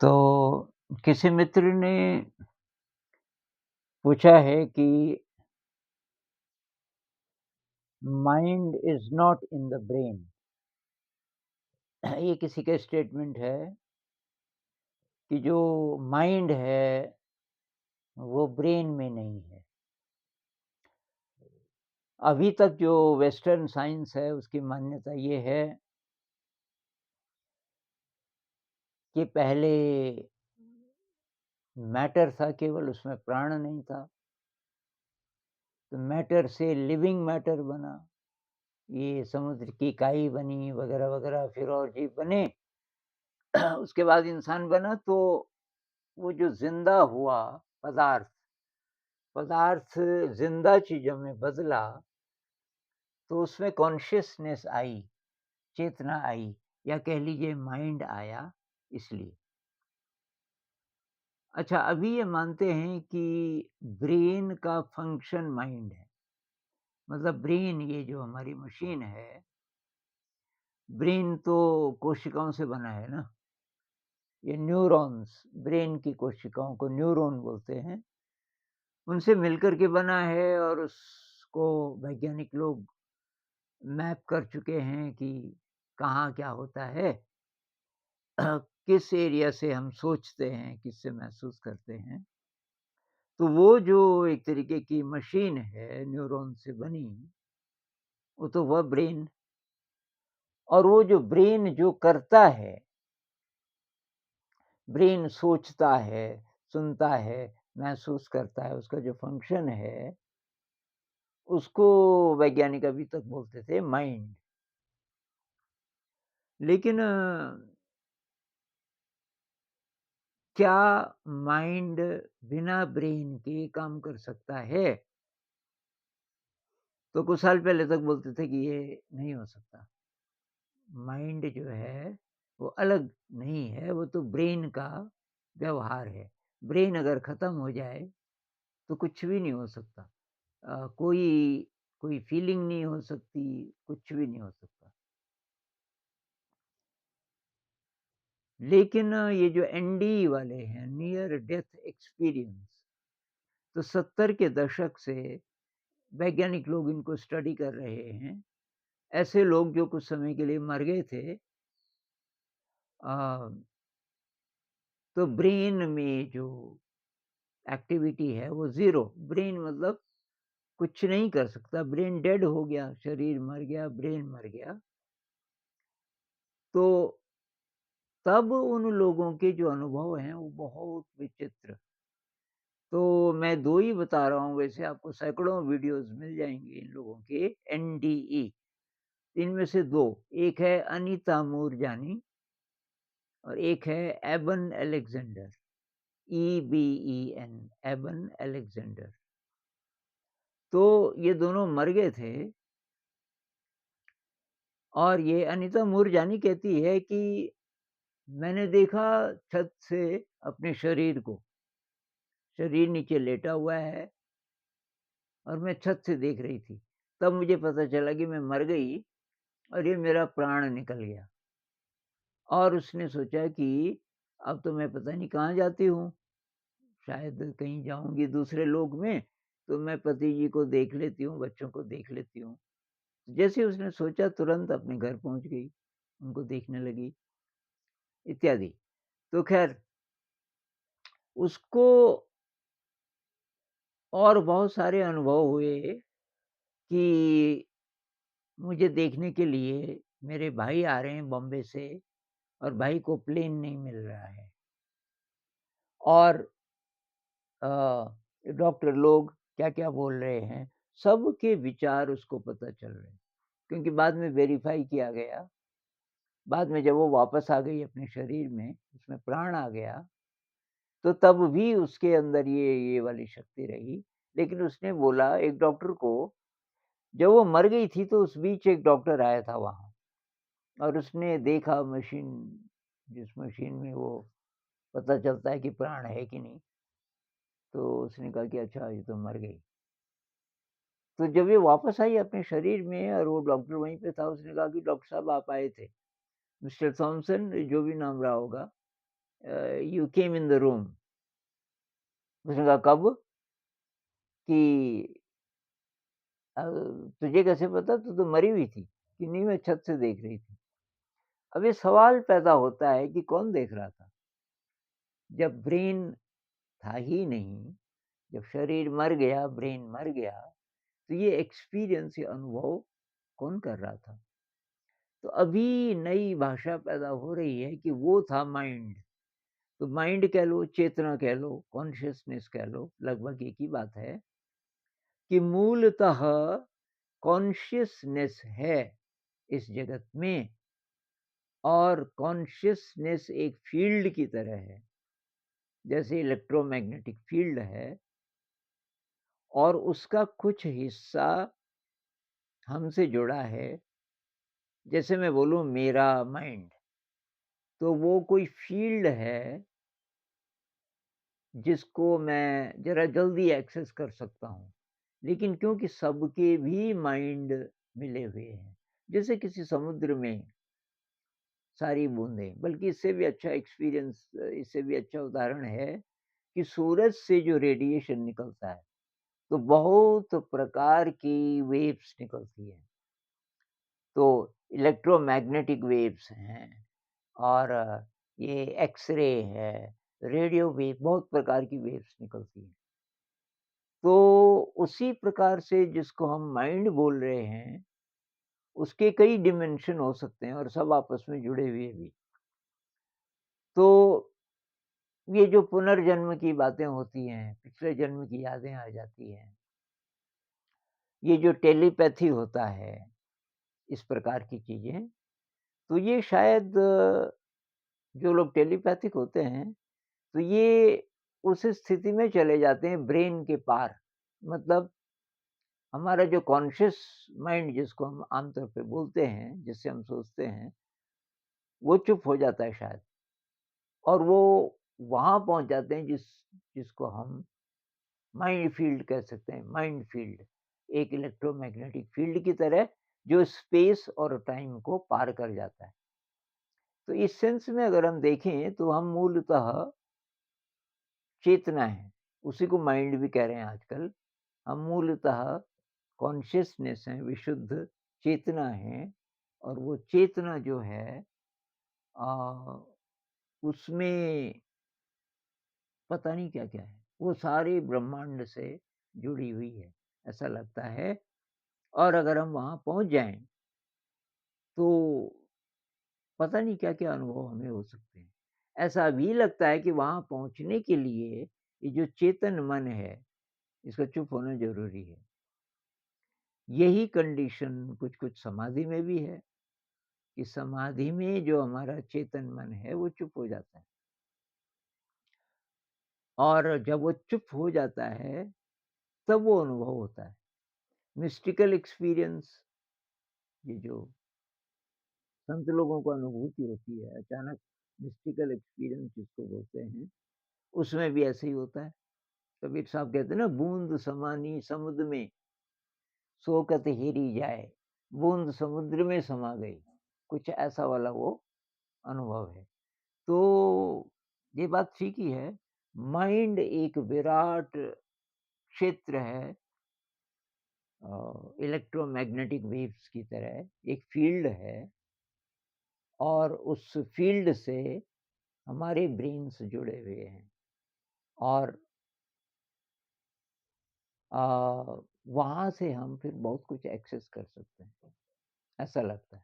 तो किसी मित्र ने पूछा है कि mind is not in the brain. ये किसी का स्टेटमेंट है कि जो माइंड है वो ब्रेन में नहीं है। अभी तक जो वेस्टर्न साइंस है उसकी मान्यता ये है कि पहले मैटर था, केवल उसमें प्राण नहीं था। तो मैटर से लिविंग मैटर बना, ये समुद्र की काई बनी वगैरह-वगैरह, फिर और जीव बने। उसके बाद इंसान बना, तो वो जो ज़िंदा हुआ पदार्थ, पदार्थ ज़िंदा चीज़ों में बदला, तो उसमें कॉन्शियसनेस आई, चेतना आई, या कह लीजिए माइंड आया इसलिए। अच्छा, अभी ये मानते हैं कि ब्रेन का फंक्शन माइंड है। मतलब ब्रेन, ये जो हमारी मशीन है, ब्रेन तो कोशिकाओं से बना है ना। ये न्यूरॉन्स, ब्रेन की कोशिकाओं को न्यूरॉन बोलते हैं, उनसे मिलकर के बना है। और उसको वैज्ञानिक लोग मैप कर चुके हैं कि कहाँ क्या होता है। किस एरिया से हम सोचते हैं, किससे महसूस करते हैं। तो वो जो एक तरीके की मशीन है न्यूरॉन से बनी, वो तो वह ब्रेन। और वो जो ब्रेन जो करता है, ब्रेन सोचता है, सुनता है, महसूस करता है, उसका जो फंक्शन है, उसको वैज्ञानिक अभी तक बोलते थे माइंड। लेकिन क्या माइंड बिना ब्रेन के काम कर सकता है? तो कुछ साल पहले तक बोलते थे कि ये नहीं हो सकता। माइंड जो है वो अलग नहीं है, वो तो ब्रेन का व्यवहार है। ब्रेन अगर खत्म हो जाए तो कुछ भी नहीं हो सकता। कोई कोई फीलिंग नहीं हो सकती, कुछ भी नहीं हो सकता। लेकिन ये जो एनडी वाले हैं, नियर डेथ एक्सपीरियंस, तो 70 के दशक से वैज्ञानिक लोग इनको स्टडी कर रहे हैं। ऐसे लोग जो कुछ समय के लिए मर गए थे, अ, तो ब्रेन में जो एक्टिविटी है वो ज़ीरो। ब्रेन मतलब कुछ नहीं कर सकता, ब्रेन डेड हो गया, शरीर मर गया, ब्रेन मर गया। तो तब उन लोगों के जो अनुभव हैं वो बहुत विचित्र। तो मैं 2 ही बता रहा हूँ, वैसे आपको सैकड़ों वीडियोज़ मिल जाएँगे इन लोगों के, एनडीई। इनमें से 2, एक है अनीता मूरजानी और एक है एबन अलेक्जेंडर, ईबीईएन, एबन अलेक्जेंडर। तो ये दोनों मर गए थे। और ये अनीता मूरजानी कहती है कि मैंने देखा छत से अपने शरीर को, शरीर नीचे लेटा हुआ है और मैं छत से देख रही थी। तब मुझे पता चला कि मैं मर गई और ये मेरा प्राण निकल गया। और उसने सोचा कि अब तो मैं पता नहीं कहाँ जाती हूँ, शायद कहीं जाऊँगी दूसरे लोक में, तो मैं पति जी को देख लेती हूँ, बच्चों को देख लेती हूँ। जैसे ही उसने सोचा, तुरंत अपने घर पहुँच गई, उनको देखने लगी, इत्यादि। तो ख़ैर, उसको और बहुत सारे अनुभव हुए कि मुझे देखने के लिए मेरे भाई आ रहे हैं बॉम्बे से, और भाई को प्लेन नहीं मिल रहा है। और डॉक्टर लोग क्या-क्या बोल रहे हैं, सबके विचार उसको पता चल रहे हैं। क्योंकि बाद में वेरीफ़ाई किया गया, बाद में जब वो वापस आ गई अपने शरीर में, उसमें प्राण आ गया, तो तब भी उसके अंदर ये वाली शक्ति रही। लेकिन उसने बोला एक डॉक्टर को, जब वो मर गई थी तो उस बीच एक डॉक्टर आया था वहाँ, और उसने देखा मशीन, जिस मशीन में वो पता चलता है कि प्राण है कि नहीं। तो उसने कहा कि अच्छा, ये तो मर गई। तो जब ये वापस आई अपने शरीर में और वो डॉक्टर वहीं पे था, उसने कहा कि डॉक्टर साहब आप आए थे, मिस्टर थॉमसन, जो भी नाम रहा होगा। You came in the room. उसने कहा, "कब?" कि अ, "तुझे कैसे पता? तू तो मरी हुई थी।" कि नहीं, मैं छत से देख रही थी। अब ये सवाल पैदा होता है कि कौन देख रहा था? जब ब्रेन था ही नहीं, जब शरीर मर गया, ब्रेन मर गया, तो ये एक्सपीरियंस, ये अनुभव कौन कर रहा था? तो अभी नई भाषा पैदा हो रही है कि वो था माइंड। तो माइंड कह लो, चेतना कह लो, कॉन्शियसनेस कह लो, लगभग एक ही बात है कि मूलतः कॉन्शियसनेस है इस जगत में, और कॉन्शियसनेस एक फील्ड की तरह है, जैसे इलेक्ट्रोमैग्नेटिक फील्ड है, और उसका कुछ हिस्सा हमसे जुड़ा है। जैसे मैं बोलूँ मेरा माइंड, तो वो कोई फील्ड है जिसको मैं ज़रा जल्दी एक्सेस कर सकता हूँ। लेकिन क्योंकि सबके भी माइंड मिले हुए हैं, जैसे किसी समुद्र में सारी बूँदें, बल्कि इससे भी अच्छा एक्सपीरियंस, इससे भी अच्छा उदाहरण है कि सूरज से जो रेडिएशन निकलता है, तो बहुत प्रकार की वेव्स निकलती हैं। तो इलेक्ट्रोमैग्नेटिक वेव्स हैं, और ये एक्स-रे है, रेडियो वेव, बहुत प्रकार की वेव्स निकलती हैं। तो उसी प्रकार से जिसको हम माइंड बोल रहे हैं, उसके कई डिमेंशन हो सकते हैं, और सब आपस में जुड़े हुए भी। तो ये जो पुनर्जन्म की बातें होती हैं, पिछले जन्म की यादें आ जाती हैं, ये जो टेलीपैथी होता है, इस प्रकार की चीज़ें, तो ये शायद जो लोग टेलीपैथिक होते हैं, तो ये उस स्थिति में चले जाते हैं ब्रेन के पार। मतलब हमारा जो कॉन्शियस माइंड, जिसको हम आमतौर पे बोलते हैं, जिससे हम सोचते हैं, वो चुप हो जाता है शायद, और वो वहाँ पहुँच जाते हैं जिसको हम माइंड फील्ड कह सकते हैं। माइंड फील्ड एक इलेक्ट्रोमैग्नेटिक फील्ड की तरह, जो स्पेस और टाइम को पार कर जाता है। तो इस सेंस में अगर हम देखें, तो हम मूलतः चेतना है, उसी को माइंड भी कह रहे हैं आजकल। हम मूलतः कॉन्शियसनेस हैं, विशुद्ध चेतना है, और वो चेतना जो है अ, उसमें पता नहीं क्या-क्या है। वो सारे ब्रह्मांड से जुड़ी हुई है, ऐसा लगता है। और अगर हम वहाँ पहुँच जाएँ, तो पता नहीं क्या-क्या अनुभव हमें हो सकते हैं। ऐसा भी लगता है कि वहाँ पहुँचने के लिए ये जो चेतन मन है, इसका चुप होना ज़रूरी है। यही कंडीशन कुछ-कुछ समाधि में भी है, कि समाधि में जो हमारा चेतन मन है, वो चुप हो जाता है। और जब वो चुप हो जाता है, तब वो अनुभव होता है। मिस्टिकल एक्सपीरियंस, ये जो संत लोगों को अनुभूति होती है, अचानक मिस्टिकल एक्सपीरियंस जिसको बोलते हैं, उसमें भी ऐसे ही होता है। कबीर साहब कहते हैं ना, बूँद समानी समुद्र में, सोकत हेरी जाए, बूँद समुद्र में समा गई। कुछ ऐसा वाला वो अनुभव है। तो ये बात ठीक ही है, माइंड एक विराट क्षेत्र है, इलेक्ट्रोमैग्नेटिक वेव्स की तरह एक फ़ील्ड है, और उस फ़ील्ड से हमारे ब्रेन्स जुड़े हुए हैं, और वहाँ से हम फिर बहुत कुछ एक्सेस कर सकते हैं, ऐसा लगता है।